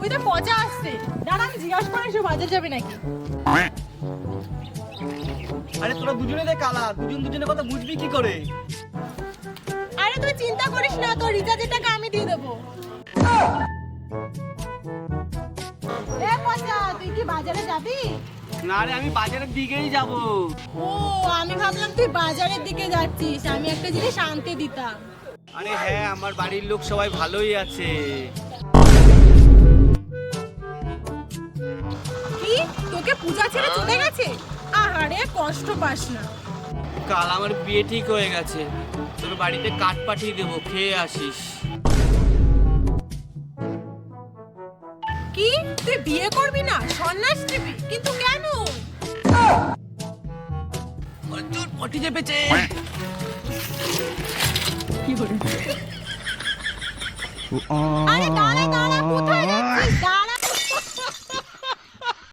ওই তো পচা আসছে, দাঁড়া আমি জিজ্ঞাসা করে এসে বাজার যাবে নাকি। আরে তোরা দুজনে দেখ কালা, দুজনের কথা বুঝবি কি করে? আরে তুই চিন্তা করিস না, তোর রিচার্জের টাকা আমি দিয়ে দেবো। এ পচা, তুই কি বাজারে যাবি? না রে, আমি বাজারের দিকেই যাব। ও, আমি ভাবলাম তুই বাজারের দিকে যাচ্ছিস, আমি একটা জিনিস আনতে দিতাম। আরে হ্যাঁ, আমার বাড়ির লোক সবাই ভালোই আছে। কি, তোকে পূজা ছেড়ে চলে গেছে? আহারে, কষ্ট পাস না। কাল আমার বিয়ে ঠিক হয়ে গেছে, তোর বাড়িতে কাঠ পাঠিয়ে দেবো, খেয়ে আসিস। কি, তুই বিয়ে করবি না, সন্ন্যাস নিবি? কিন্তু কেন? তোর পটি চেপেছে। আরে দাঁড়া দাঁড়া, কোথায় যাচ্ছিস?